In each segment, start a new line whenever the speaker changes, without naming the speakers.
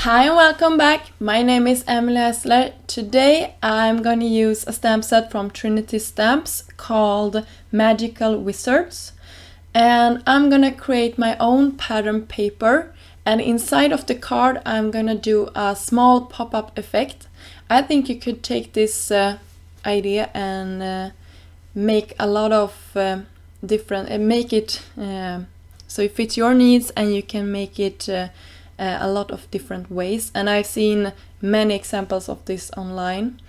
Hi and welcome back. My name is Emelies. Today I'm going to use a stamp set from Trinity Stamps called Magical Wizards. And I'm going to create my own pattern paper. And inside of the card I'm going to do a small pop-up effect. I think you could take this idea and make a lot of different, make it so it fits your needs, and you can make it a lot of different ways. And I've seen many examples of this online,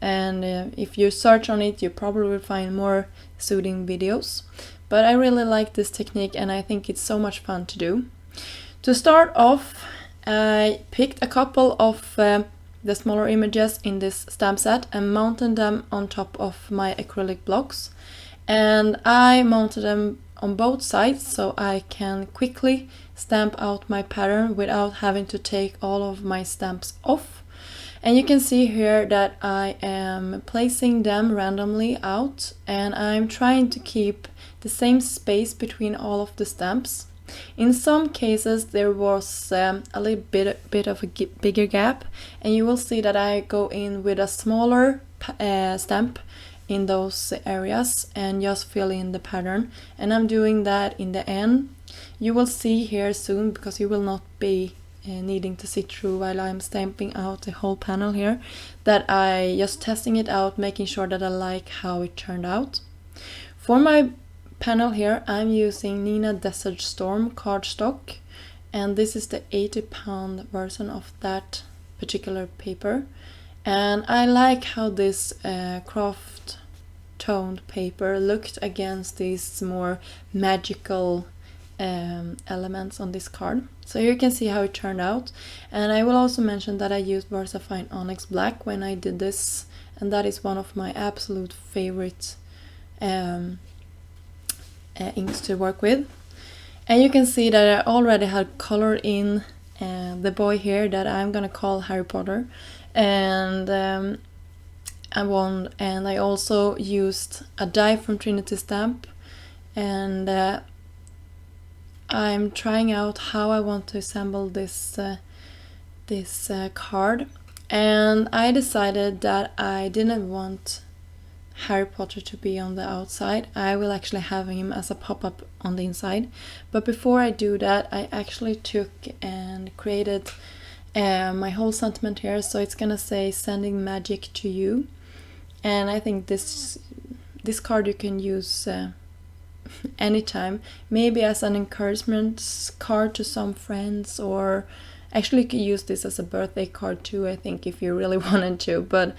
and if you search on it you probably will find more suiting videos. But I really like this technique and I think it's so much fun to do. To start off, I picked a couple of the smaller images in this stamp set and mounted them on top of my acrylic blocks, and I mounted them on both sides so I can quickly stamp out my pattern without having to take all of my stamps off. And you can see here that I am placing them randomly out, and I'm trying to keep the same space between all of the stamps. In some cases there was a little bit of a bigger gap, and you will see that I go in with a smaller stamp in those areas and just fill in the pattern. And I'm doing that in the end. You will see here soon, because you will not be needing to sit through while I'm stamping out the whole panel here, that I just testing it out, making sure that I like how it turned out. For my panel here I'm using Nina Desert Storm cardstock, and this is the 80-pound version of that particular paper. And I like how this craft toned paper looked against these more magical elements on this card. So here you can see how it turned out. And I will also mention that I used VersaFine Onyx Black when I did this, and that is one of my absolute favorite inks to work with. And you can see that I already had colored in the boy here that I'm gonna call Harry Potter, and I also used a die from Trinity Stamp, and I'm trying out how I want to assemble this card. And I decided that I didn't want Harry Potter to be on the outside. I will actually have him as a pop-up on the inside. But before I do that, I actually took and created my whole sentiment here. So it's gonna say sending magic to you. And I think this card you can use anytime, maybe as an encouragement card to some friends, or actually you could use this as a birthday card too, I think, if you really wanted to. But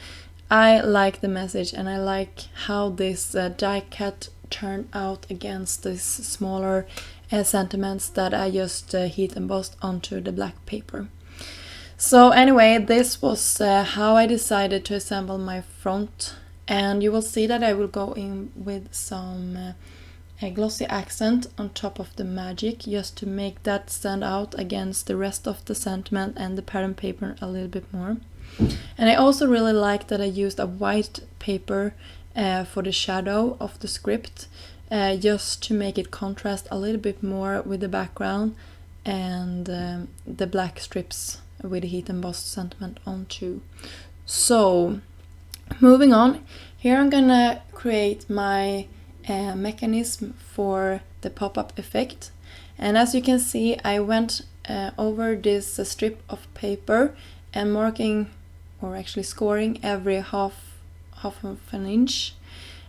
I like the message, and I like how this die cut turned out against these smaller sentiments that I just heat embossed onto the black paper. So anyway, this was how I decided to assemble my front, and you will see that I will go in with some a glossy accent on top of the magic, just to make that stand out against the rest of the sentiment and the pattern paper a little bit more. And I also really like that I used a white paper for the shadow of the script, just to make it contrast a little bit more with the background and the black strips with the heat embossed sentiment on too. So moving on, here I'm gonna create my mechanism for the pop-up effect. And as you can see, I went over this strip of paper and marking, or actually scoring, every half of an inch.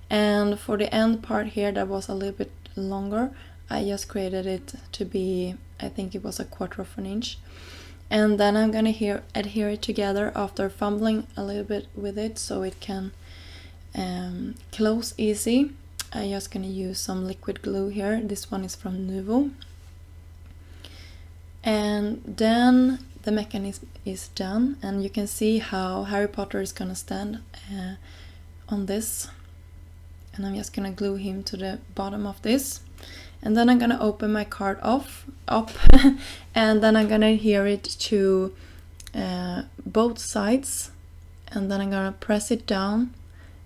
And for the end part here that was a little bit longer, I just created it to be, I think it was 1/4 of an inch. And then I'm gonna adhere it together after fumbling a little bit with it so it can close easy. I'm just gonna use some liquid glue here. This one is from Nuvo. And then the mechanism is done, and you can see how Harry Potter is gonna stand on this. And I'm just gonna glue him to the bottom of this. And then I'm gonna open my card up and then I'm gonna adhere it to both sides, and then I'm gonna press it down,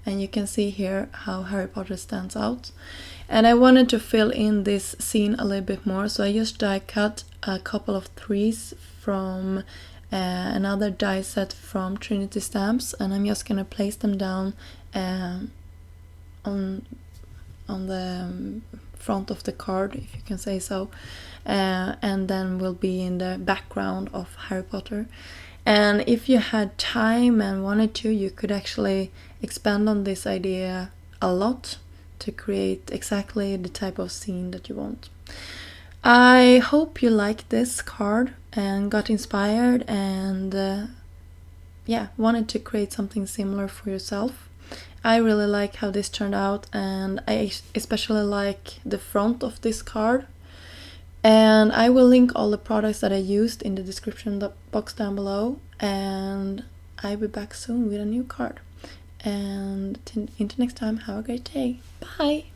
and you can see here how Harry Potter stands out. And I wanted to fill in this scene a little bit more, so I just die cut a couple of trees from another die set from Trinity Stamps, and I'm just gonna place them down on the front of the card, if you can say so, and then will be in the background of Harry Potter. And if you had time and wanted to, you could actually expand on this idea a lot to create exactly the type of scene that you want. I hope you liked this card and got inspired and wanted to create something similar for yourself. I really like how this turned out, and I especially like the front of this card. And I will link all the products that I used in the description box down below, and I'll be back soon with a new card. And until next time, have a great day. Bye!